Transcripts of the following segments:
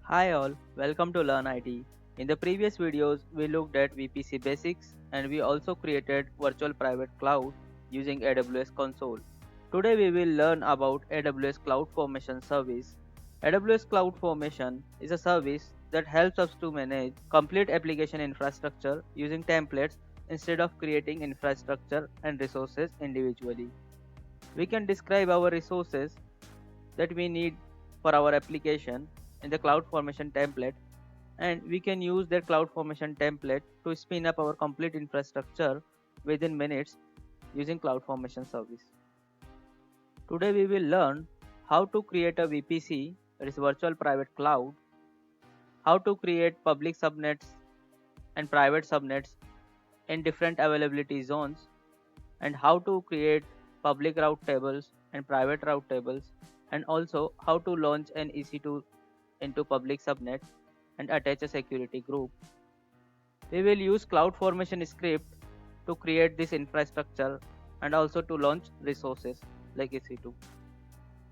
Hi all, welcome to Learn IT. In the previous videos, we looked at VPC basics and we also created virtual private cloud using AWS console. Today we will learn about AWS Cloud Formation service. AWS Cloud Formation is a service that helps us to manage complete application infrastructure using templates instead of creating infrastructure and resources individually. We can describe our resources that we need for our application in the CloudFormation template, and we can use that CloudFormation template to spin up our complete infrastructure within minutes using CloudFormation service. Today we will learn how to create a VPC, that is virtual private cloud, how to create public subnets and private subnets in different availability zones, and how to create public route tables and private route tables, and also how to launch an EC2 into public subnet and attach a security group. We will use CloudFormation script to create this infrastructure and also to launch resources like EC2.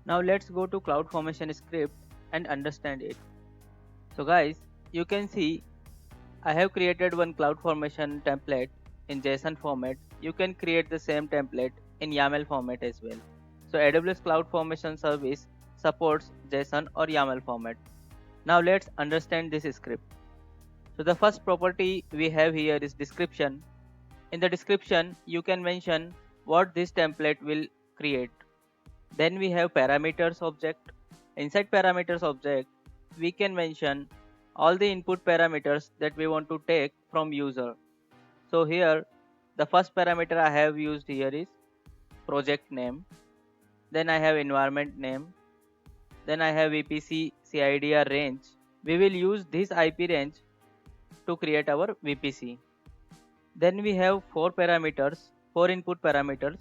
Now let's go to CloudFormation script and understand it. So guys, you can see I have created one CloudFormation template in JSON format. You can create the same template in YAML format as well. So AWS CloudFormation service supports JSON or YAML format. Now let's understand this script. So the first property we have here is description. In the description, you can mention what this template will create. Then we have parameters object. Inside parameters object, we can mention all the input parameters that we want to take from user. So here, the first parameter I have used here is project name. Then I have environment name. Then I have VPC CIDR range. We will use this IP range to create our VPC. Then we have four input parameters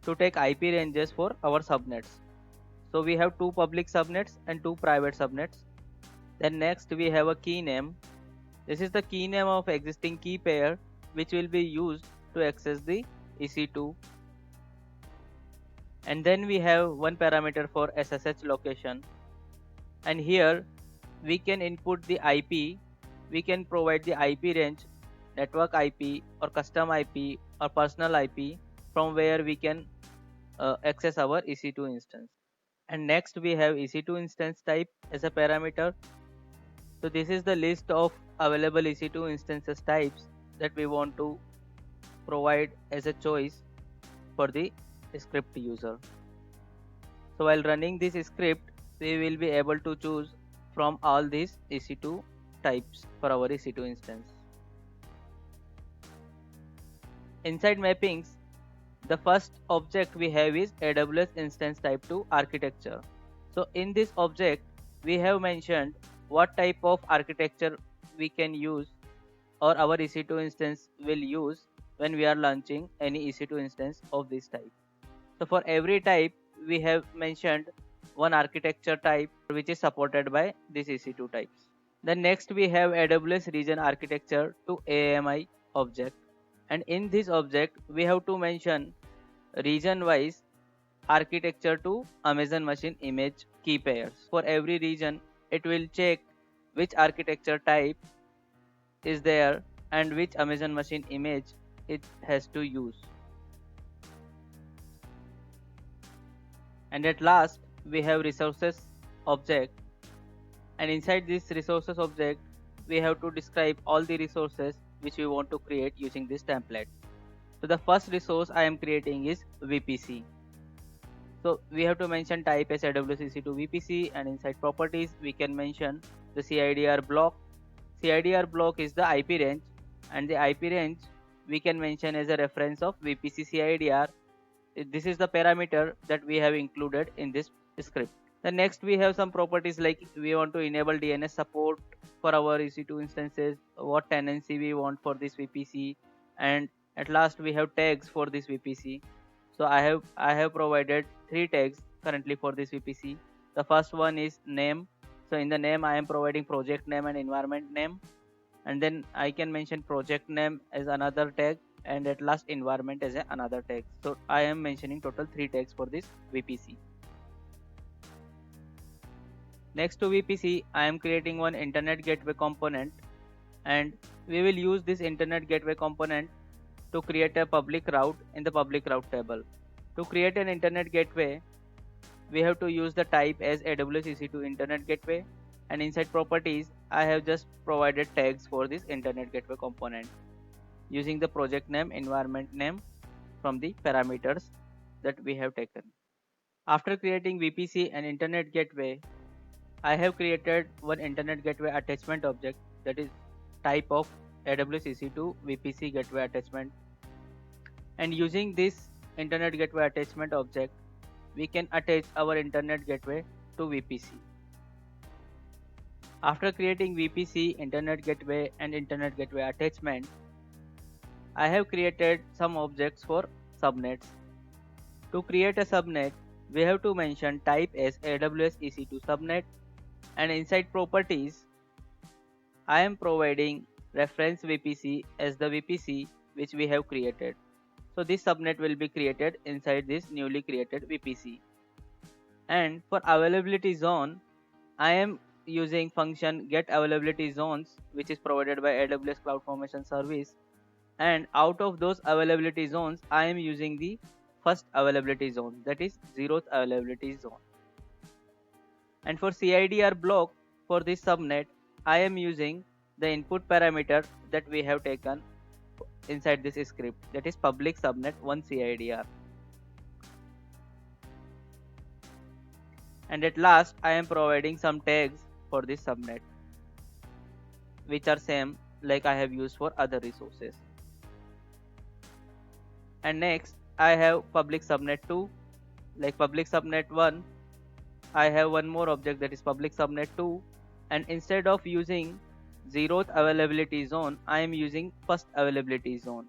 to take IP ranges for our subnets. So we have two public subnets and two private subnets. Then next we have a key name. This is the key name of existing key pair which will be used to access the EC2. And then we have one parameter for SSH location. And here we can input the IP. We can provide the IP range, network IP or custom IP or personal IP from where we can access our EC2 instance. And next we have EC2 instance type as a parameter. So this is the list of available EC2 instances types that we want to provide as a choice for the script user. So while running this script, we will be able to choose from all these EC2 types for our EC2 instance. Inside mappings, the first object we have is AWS instance type to architecture. So in this object, we have mentioned what type of architecture we can use or our EC2 instance will use when we are launching any EC2 instance of this type. So for every type, we have mentioned one architecture type which is supported by these EC2 types. Then next we have AWS region architecture to AMI object. And in this object, we have to mention region wise architecture to Amazon machine image key pairs. For every region, it will check which architecture type is there and which Amazon machine image it has to use. And at last, we have resources object. And inside this resources object, we have to describe all the resources which we want to create using this template. So the first resource I am creating is VPC. So we have to mention type as AWS EC2 VPC, and inside properties we can mention the CIDR block. CIDR block is the IP range, and the IP range we can mention as a reference of VPC CIDR. This is the parameter that we have included in this script. Then next we have some properties like we want to enable DNS support for our EC2 instances, what tenancy we want for this VPC, and at last we have tags for this VPC. So I have provided three tags currently for this VPC. The first one is name. So in the name I am providing project name and environment name, and then I can mention project name as another tag, and at last environment as another tag. So I am mentioning total three tags for this VPC. Next to VPC, I am creating one internet gateway component, and we will use this internet gateway component to create a public route in the public route table. To create an internet gateway, we have to use the type as AWS EC2 internet gateway, and inside properties I have just provided tags for this internet gateway component using the project name, environment name from the parameters that we have taken. After creating VPC and internet gateway, I have created one internet gateway attachment object that is type of AWS EC2 VPC gateway attachment, and using this internet gateway attachment object we can attach our internet gateway to VPC. After creating VPC, internet gateway and internet gateway attachment, I have created some objects for subnets. To create a subnet, we have to mention type as AWS EC2 subnet, and inside properties, I am providing reference VPC as the VPC which we have created. So this subnet will be created inside this newly created VPC. And for availability zone, I am using function get availability zones which is provided by AWS CloudFormation service, and out of those availability zones I am using the first availability zone, that is 0th availability zone. And for CIDR block for this subnet, I am using the input parameter that we have taken inside this script, that is public subnet 1 CIDR. And at last I am providing some tags for this subnet which are same like I have used for other resources. And next I have public subnet 2, like public subnet 1 I have one more object that is public subnet 2, and instead of using 0th availability zone I am using first availability zone.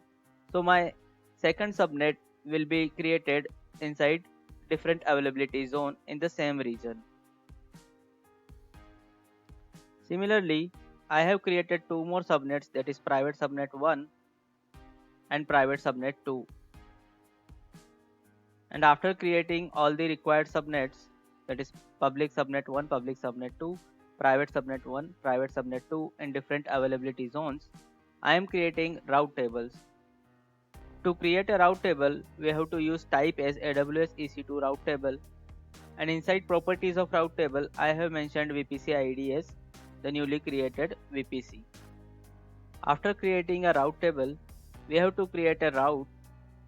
So my second subnet will be created inside different availability zone in the same region. Similarly, I have created two more subnets, that is private subnet 1 and private subnet 2. And after creating all the required subnets, that is public subnet 1, public subnet 2, private subnet 1, private subnet 2 in different availability zones, I am creating route tables. To create a route table, we have to use type as AWS EC2 route table, and inside properties of route table I have mentioned VPC ID as the newly created VPC. After creating a route table, we have to create a route,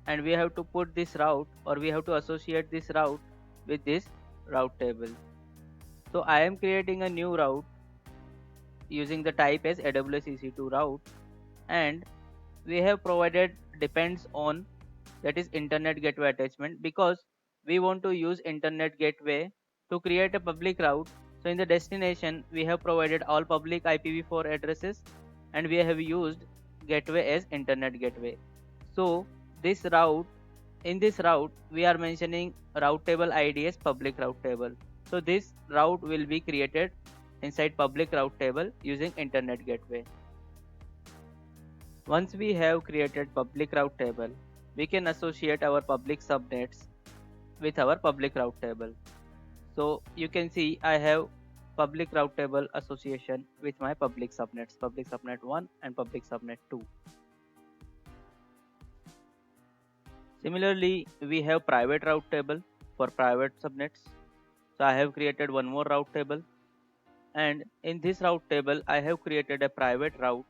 and we have to put this route, or we have to associate this route with this route table. So I am creating a new route using the type as AWS EC2 route, and we have provided depends on, that is internet gateway attachment, because we want to use internet gateway to create a public route. So in the destination we have provided all public IPv4 addresses, and we have used gateway as internet gateway. So this route, in this route we are mentioning route table ID as public route table. So this route will be created inside public route table using internet gateway. Once we have created public route table, we can associate our public subnets with our public route table. So you can see I have public route table association with my public subnets, public subnet 1 and public subnet 2. Similarly, we have private route table for private subnets. So I have created one more route table, and in this route table I have created a private route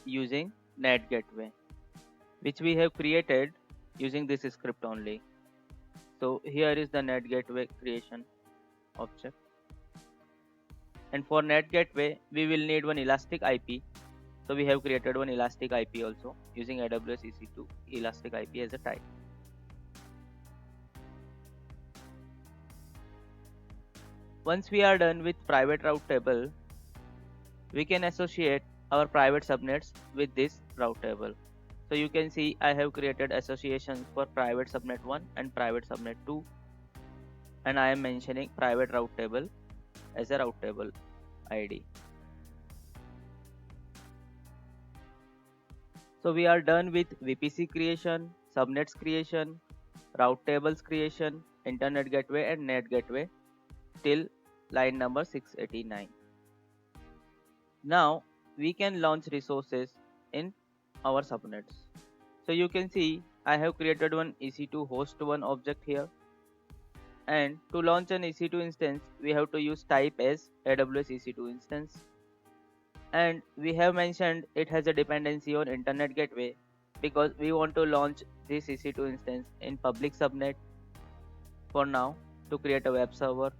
using NAT gateway, which we have created using this script only. So here is the NAT gateway creation object, and for NAT gateway we will need one elastic IP. So we have created one elastic IP also using AWS EC2 elastic IP as a type. Once we are done with private route table, we can associate our private subnets with this route table. So you can see I have created associations for private subnet 1 and private subnet 2, and I am mentioning private route table as a route table ID. So we are done with VPC creation, subnets creation, route tables creation, internet gateway and NAT gateway till line number 689. Now we can launch resources in our subnets. So you can see I have created one EC2 host 1 object here, and to launch an EC2 instance we have to use type as AWS EC2 instance, and we have mentioned it has a dependency on internet gateway because we want to launch this EC2 instance in public subnet for now to create a web server.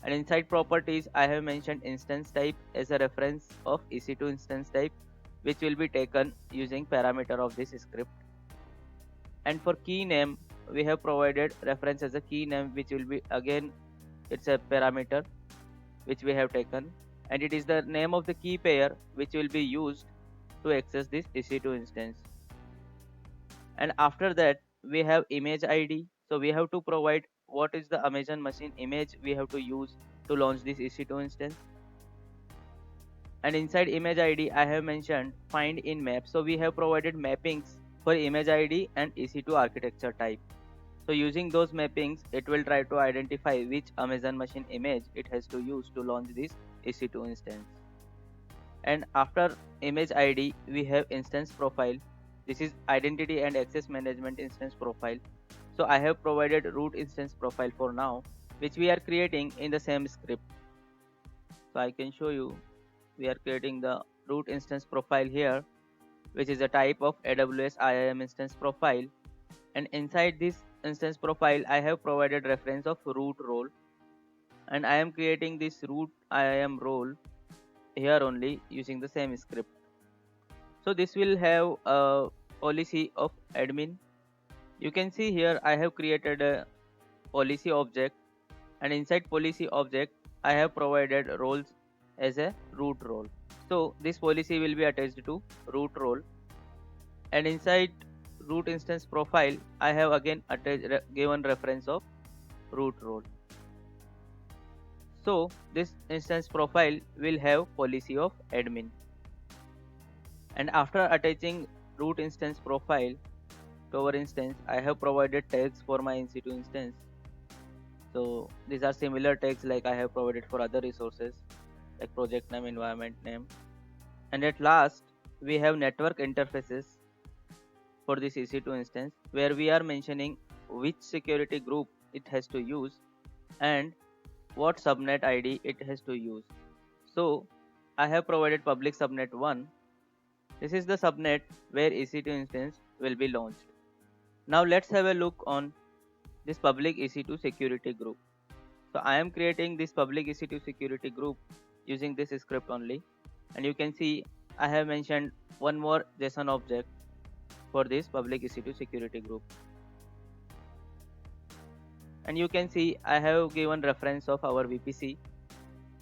And inside properties I have mentioned instance type as a reference of EC2 instance type, which will be taken using parameter of this script. And for key name we have provided reference as a key name, which will be again it's a parameter which we have taken, and it is the name of the key pair which will be used to access this EC2 instance. And after that we have image ID, so we have to provide what is the Amazon machine image we have to use to launch this EC2 instance. And inside image ID I have mentioned find in map, so we have provided mappings for image ID and EC2 architecture type. So using those mappings it will try to identify which Amazon machine image it has to use to launch this EC2 instance. And after image ID we have instance profile. This is identity and access management instance profile. So I have provided root instance profile for now, which we are creating in the same script. So I can show you, we are creating the root instance profile here, which is a type of AWS IAM instance profile. And inside this instance profile I have provided reference of root role, and I am creating this root IAM role here only using the same script. So this will have a policy of admin. You can see here I have created a policy object, and inside policy object I have provided roles as a root role. So this policy will be attached to root role, and inside root instance profile I have again given reference of root role. So this instance profile will have policy of admin. And after attaching root instance profile to our instance I have provided tags for my EC2 instance. So these are similar tags like I have provided for other resources like project name, environment name. And at last we have network interfaces for this EC2 instance, where we are mentioning which security group it has to use and what subnet ID it has to use. So I have provided public subnet 1. This is the subnet where EC2 instance will be launched. Now let's have a look on this public EC2 security group. So I am creating this public EC2 security group using this script only, and you can see I have mentioned one more JSON object for this public EC2 security group. And you can see I have given reference of our VPC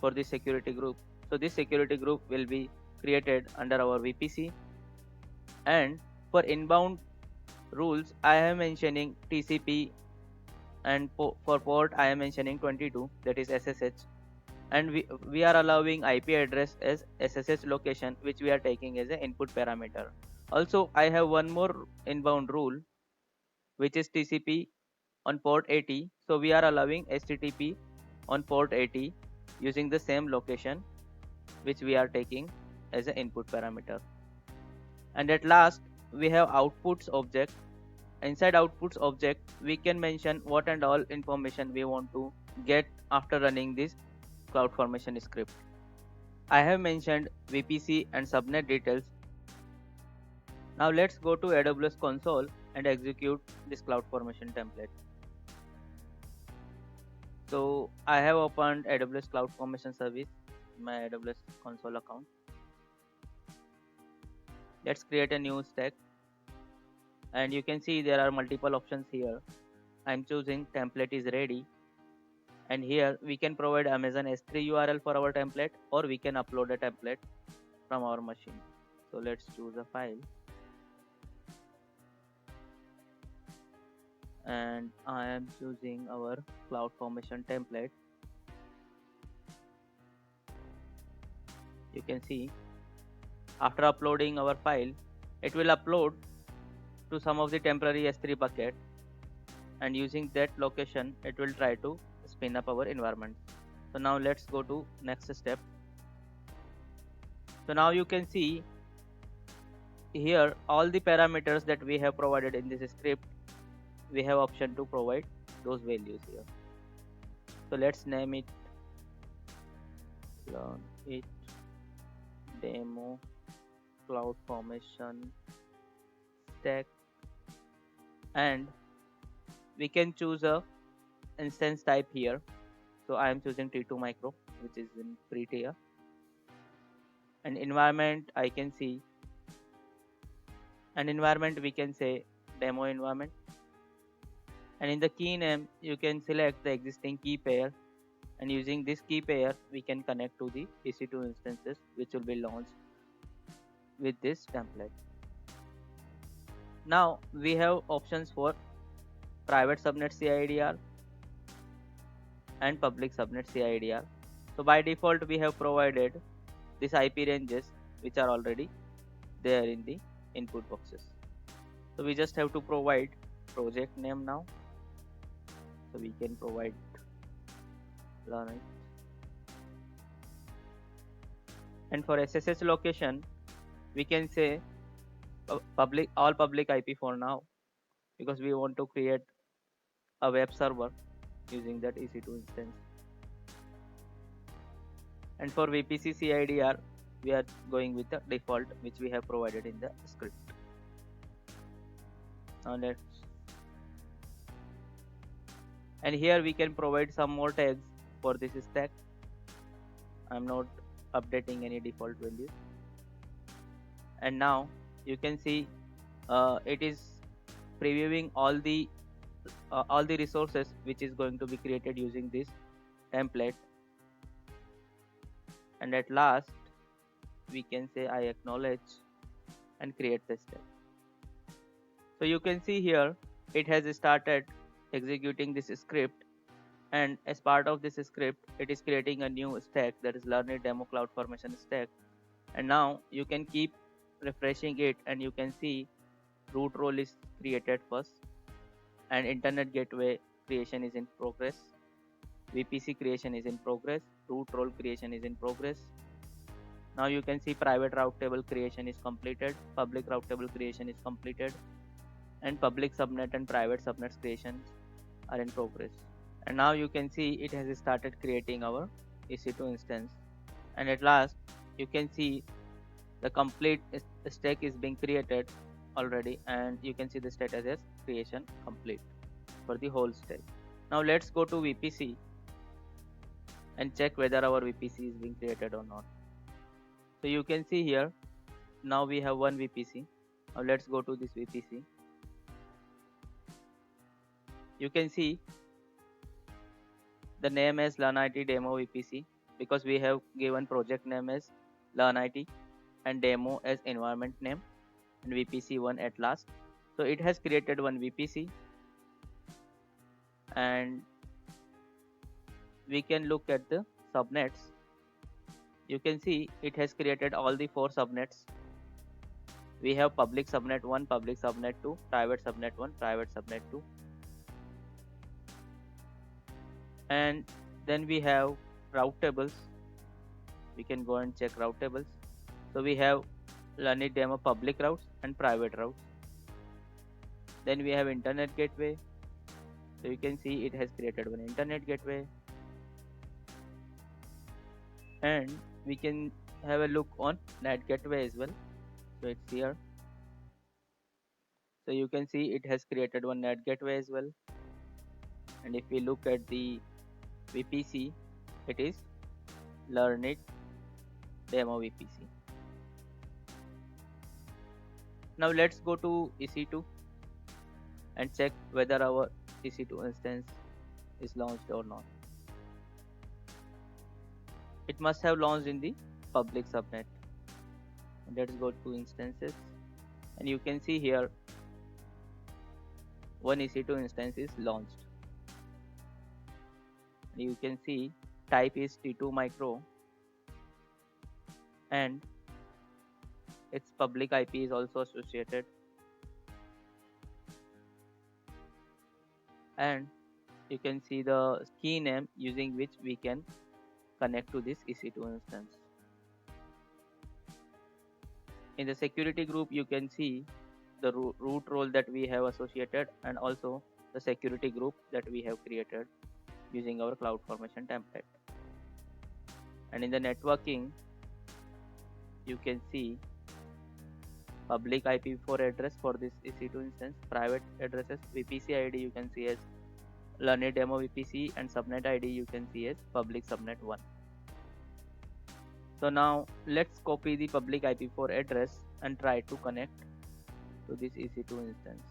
for this security group. So this security group will be created under our VPC. And for inbound rules I am mentioning TCP, and for port I am mentioning 22, that is SSH, and we are allowing IP address as SSH location, which we are taking as an input parameter. Also I have one more inbound rule which is TCP on port 80, so we are allowing HTTP on port 80 using the same location which we are taking as an input parameter. And at last we have outputs object. Inside outputs object we can mention what and all information we want to get after running this CloudFormation script. I have mentioned VPC and subnet details. Now let's go to AWS console and execute this CloudFormation template. So I have opened AWS CloudFormation service in my AWS console account. Let's create a new stack, and you can see there are multiple options here. I'm choosing template is ready, and here we can provide Amazon S3 URL for our template, or we can upload a template from our machine. So let's choose a file, and I am choosing our CloudFormation template. You can see after uploading our file it will upload to some of the temporary S3 bucket, and using that location it will try to spin up our environment. So now let's go to next step. So now you can see here all the parameters that we have provided in this script. We have option to provide those values here. So let's name it learn it demo cloud formation stack, and we can choose a instance type here. So I am choosing T2 micro, which is in free tier. And environment, I can see an environment, we can say demo environment. And in the key name, you can select the existing key pair, and using this key pair we can connect to the EC2 instances which will be launched with this template. Now we have options for private subnet CIDR and public subnet CIDR. So by default we have provided these IP ranges which are already there in the input boxes. So we just have to provide project name now. So we can provide learning. And for SSH location, we can say public all public IP for now, because we want to create a web server using that EC2 instance. And for VPC CIDR, we are going with the default which we have provided in the script. Now let's, and here we can provide some more tags for this stack. I'm not updating any default values. And now you can see it is previewing all the resources which is going to be created using this template. And at last we can say I acknowledge and create the step. So you can see here it has started executing this script, and as part of this script it is creating a new stack, that is learn it demo cloud formation stack. And now you can keep refreshing it, and you can see root role is created first, and internet gateway creation is in progress, VPC creation is in progress, root role creation is in progress. Now you can see private route table creation is completed, public route table creation is completed, and public subnet and private subnets creations are in progress. And now you can see it has started creating our EC2 instance. And at last you can see the complete stack is being created already, and you can see the status as creation complete for the whole stack. Now let's go to VPC and check whether our VPC is being created or not. So you can see here now we have one VPC. Now let's go to this VPC. You can see the name as Learn IT Demo VPC, because we have given project name as Learn IT and demo as environment name, and VPC1 at last. So it has created one VPC, and we can look at the subnets. You can see it has created all the 4 subnets. We have public subnet 1, public subnet 2, private subnet 1, private subnet 2. And then we have route tables. We can go and check route tables. So we have Learn it demo public routes and private routes. Then we have internet gateway. So you can see it has created one internet gateway. And we can have a look on NAT gateway as well. So it's here. So you can see it has created one NAT gateway as well. And if we look at the VPC, it is Learn it demo VPC. Now let's go to EC2 and check whether our EC2 instance is launched or not. It must have launched in the public subnet. And let's go to instances, and you can see here one EC2 instance is launched. And you can see type is T2 micro, and its public IP is also associated. And you can see the key name using which we can connect to this EC2 instance. In the security group, you can see the root role that we have associated and also the security group that we have created using our CloudFormation template. And in the networking, you can see public IPv4 address for this EC2 instance, private addresses, VPC ID you can see as Learning Demo VPC, and subnet ID you can see as public subnet 1. So now let's copy the public IPv4 address and try to connect to this EC2 instance.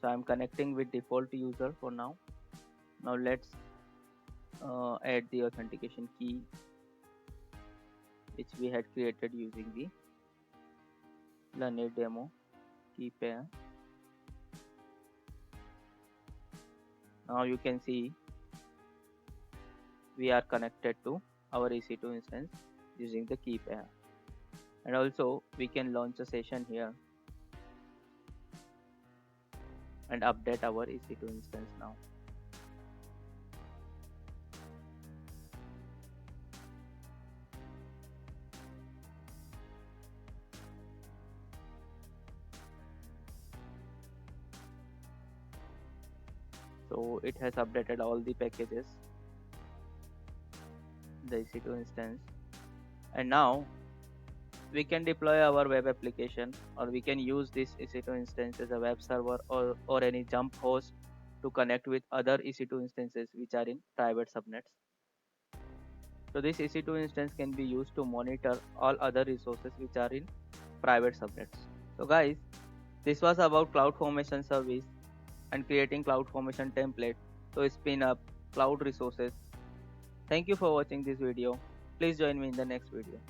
So I'm connecting with default user for now. Now let's add the authentication key which we had created using the Learning Demo key pair. Now you can see we are connected to our EC2 instance using the key pair, and also we can launch a session here and update our EC2 instance now. So it has updated all the packages, the EC2 instance, and now we can deploy our web application, or we can use this EC2 instance as a web server or any jump host to connect with other EC2 instances which are in private subnets. So this EC2 instance can be used to monitor all other resources which are in private subnets. So guys, this was about CloudFormation service and creating CloudFormation template to spin up cloud resources. Thank you for watching this video. Please join me in the next video.